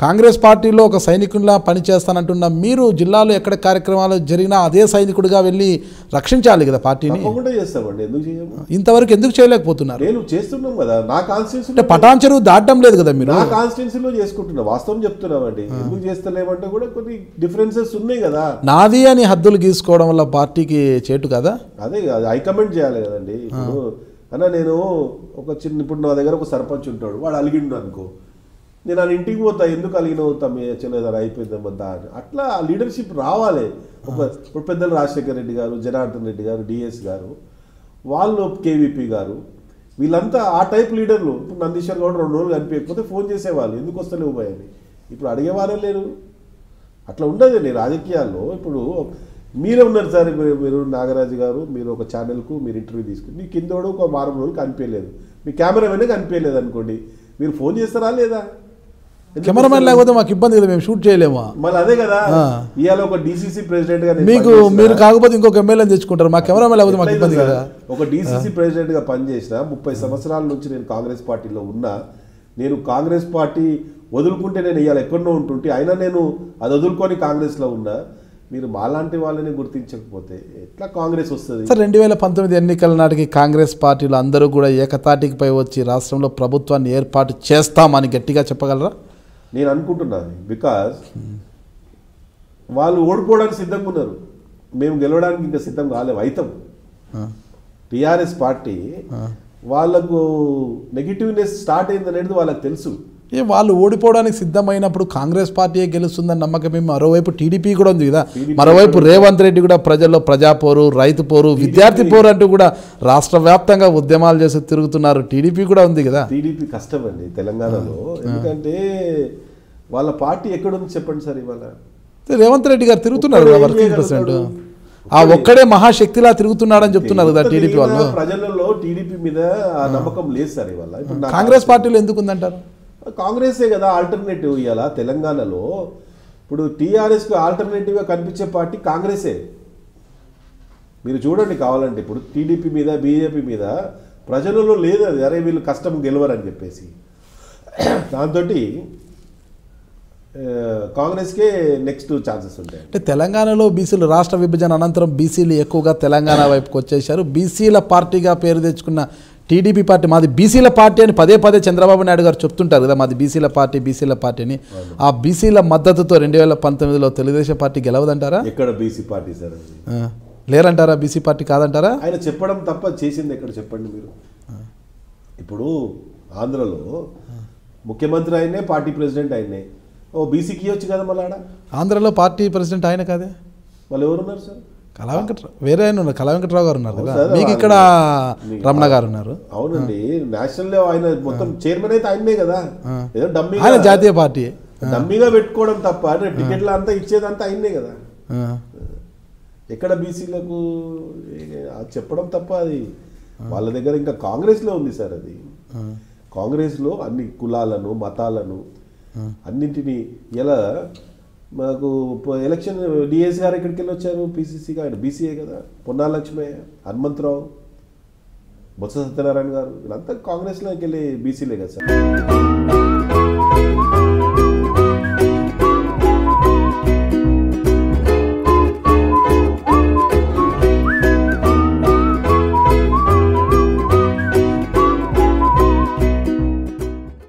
కాంగ్రెస్ పార్టీలో ఒక సైనికునిలా పనిచేస్తానంటున్న మీరు జిల్లాలో ఎక్కడ కార్యక్రమాలు జరిగినా అదే సైనికుడిగా వెళ్ళి రక్షించాలి కదా పార్టీని. చేస్తామండి, ఎందుకు చేయము? ఇంతవరకు ఎందుకు చేయలేకపోతున్నారు? నేను చేస్తున్నాం కదా, నా కాన్స్టిట్యూన్సీ అంటే పటాన్ చెరువు దాటడం లేదు కదా మీరు? నా కాన్స్టిట్యూన్సీలో చేసుకుంటున్నా, వాస్తవం చెప్తున్నామండి. ఎందుకు చేస్తలేమంటే కూడా కొన్ని డిఫరెన్సెస్ ఉన్నాయి కదా. నాది అని హద్దులు గీసుకోవడం వల్ల పార్టీకి చేటు కదా. అదే హైకమెంట్ చేయాలి కదండి. ఇప్పుడు అన్న నేను ఒక చిన్న, ఇప్పుడు నా దగ్గర ఒక సర్పంచ్ ఉంటాడు, వాడు అలిగిండు అనుకో, నేను ఆయన ఇంటికి పోతా, ఎందుకు అలిగినవుతా మీ చెల్లెదారు అయిపోయిందమ్మా అని. అట్లా లీడర్షిప్ రావాలి. ఇప్పుడు పెద్దలు రాజశేఖర రెడ్డి గారు, జనార్దన్ రెడ్డి గారు, డిఎస్ గారు, వాళ్ళు కేవీపీ గారు, వీళ్ళంతా ఆ టైప్ లీడర్లు. ఇప్పుడు నందీశ్వర్ గౌడ్ 2 రోజులు కనిపించకపోతే ఫోన్ చేసేవాళ్ళు, ఎందుకు వస్తలేవు భయ అని. ఇప్పుడు అడిగేవారే లేరు. అట్లా ఉండదండి రాజకీయాల్లో. ఇప్పుడు మీరే ఉన్నారు సార్, మీరు నాగరాజు గారు, మీరు ఒక ఛానల్కు మీరు ఇంటర్వ్యూ తీసుకుని, మీ కిందోడు ఒక వారం రోజులు కనిపించలేదు, మీ కెమెరామెనే కనిపించలేదు అనుకోండి, మీరు ఫోన్ చేస్తారా లేదా? కెమెరామెన్ లేకపోతే మాకు ఇబ్బంది కదా, మేము షూట్ చేయలేము. మళ్ళీ అదే కదా, ఇవాళ ఒక డీసీసీ ప్రెసిడెంట్ గా మీకు మీరు కాకపోతే ఇంకొక ఎమ్మెల్యే తెచ్చుకుంటారు, మా కెమెరామెన్ లేకపోతే మాకు ఇబ్బంది కదా. ఒక డీసీసీ ప్రెసిడెంట్ గా పనిచేసిన 30 సంవత్సరాల నుంచి నేను కాంగ్రెస్ పార్టీలో ఉన్నా. నేను కాంగ్రెస్ పార్టీ వదులుకుంటే నేను ఇవాళ ఎక్కడో ఉంటుంటే, అయినా నేను అది వదులుకొని కాంగ్రెస్ లో ఉన్నా. మీరు మాలాంటి వాళ్ళని గుర్తించకపోతే ఎట్లా కాంగ్రెస్ వస్తుంది? సార్ 2019 ఎన్నికల నాటికి కాంగ్రెస్ పార్టీలో అందరూ కూడా ఏకతాటికి పై వచ్చి రాష్ట్రంలో ప్రభుత్వాన్ని ఏర్పాటు చేస్తామని గట్టిగా చెప్పగలరా? నేను అనుకుంటున్నాను. బికాజ్ వాళ్ళు ఓడిపోవడానికి సిద్ధంగా ఉన్నారు, మేము గెలవడానికి ఇంకా సిద్ధం కాలేము. అవుతాం. టీఆర్ఎస్ పార్టీ వాళ్ళకు నెగిటివ్నెస్ స్టార్ట్ అయింది అనేది వాళ్ళకి తెలుసు. వాళ్ళు ఓడిపోవడానికి సిద్ధమైనప్పుడు కాంగ్రెస్ పార్టీయే గెలుస్తుందని నమ్మకం. మరోవైపు టీడీపీ కూడా ఉంది కదా, మరోవైపు రేవంత్ రెడ్డి కూడా ప్రజల్లో ప్రజాపోరు, రైతు పోరు, విద్యార్థి పోరు అంటూ కూడా రాష్ట్ర వ్యాప్తంగా ఉద్యమాలు చేసి తిరుగుతున్నారు. టీడీపీ కూడా ఉంది కదా. టీడీపీ కష్టమండి తెలంగాణలో, ఎందుకంటే వాళ్ళ పార్టీ ఎక్కడుంది చెప్పండి సార్. ఇవాళ రేవంత్ రెడ్డి గారు తిరుగుతున్నారు కదా వర్కింగ్ ప్రెసిడెంట్, ఆ ఒక్కడే మహాశక్తిలా తిరుగుతున్నాడని చెప్తున్నారు కదా టీడీపీ వాళ్ళు. ప్రజలలో టీడీపీ మీద నమ్మకం లేదు సార్ ఇవాళ. ఇప్పుడు కాంగ్రెస్ పార్టీలో ఎందుకు ఉందంటారు? కాంగ్రెసే కదా ఆల్టర్నేటివ్ ఇవాళ తెలంగాణలో. ఇప్పుడు టీఆర్ఎస్కి ఆల్టర్నేటివ్గా కనిపించే పార్టీ కాంగ్రెసే. మీరు చూడండి కావాలంటే, ఇప్పుడు టీడీపీ మీద, బీజేపీ మీద ప్రజలలో లేదు అది, అరే వీళ్ళు కష్టం గెలవరని చెప్పేసి. దాంతో కాంగ్రెస్కే నెక్స్ట్ ఛాన్సెస్ ఉంటాయి. అంటే తెలంగాణలో బీసీలు రాష్ట్ర విభజన అనంతరం బీసీలు ఎక్కువగా తెలంగాణ వైపుకి వచ్చేశారు. బీసీల పార్టీగా పేరు తెచ్చుకున్న టీడీపీ పార్టీ మాది బీసీల పార్టీ అని పదే పదే చంద్రబాబు నాయుడు గారు చెప్తుంటారు కదా, మాది బీసీల పార్టీ అని. ఆ బీసీల మద్దతుతో 2019లో తెలుగుదేశం పార్టీ గెలవదంటారా? ఎక్కడ బీసీ పార్టీ సార్ లేరంటారా? బీసీ పార్టీ కాదంటారా? ఆయన చెప్పడం తప్ప చేసింది ఎక్కడ చెప్పండి మీరు. ఇప్పుడు ఆంధ్రలో ముఖ్యమంత్రి ఆయనే, పార్టీ ప్రెసిడెంట్ ఆయనే. ఓ బీసీకి ఇవ్వచ్చు కదా మళ్ళీ ఆడ. ఆంధ్రలో పార్టీ ప్రెసిడెంట్ ఆయన కాదే, వాళ్ళు ఎవరున్నారు సార్? కళా వెంకట్రావు, వేరే ఆయన ఉన్నారు, కళా వెంకట్రావు గారు ఉన్నారు కదా. మీకు ఇక్కడ రమణ గారు ఉన్నారు. అవునండి, నేషనల్ లో ఆయన మొత్తం చైర్మన్ అయితే ఆయనే కదా. ఏదో డమ్మీ, ఆయన జాతీయ పార్టీ డమ్మీగా పెట్టుకోవడం తప్ప టికెట్లు అంతా ఇచ్చేదంతా ఆయనే కదా. ఎక్కడ బీసీలకు చెప్పడం తప్ప అది వాళ్ళ దగ్గర. ఇంకా కాంగ్రెస్ లో ఉంది సార్ అది. కాంగ్రెస్ లో అన్ని కులాలను, మతాలను, అన్నింటినీ. ఇలా మాకు ఎలక్షన్ డిఎస్ గారు ఎక్కడికి వెళ్ళి వచ్చారు పీసీసీగా, ఆయన బీసీఏ కదా. పొన్నాల లక్ష్మయ్య, హనుమంతరావు, బొత్స సత్యనారాయణ గారు, వీళ్ళంతా కాంగ్రెస్లోకి వెళ్ళి బీసీలే కదా సార్.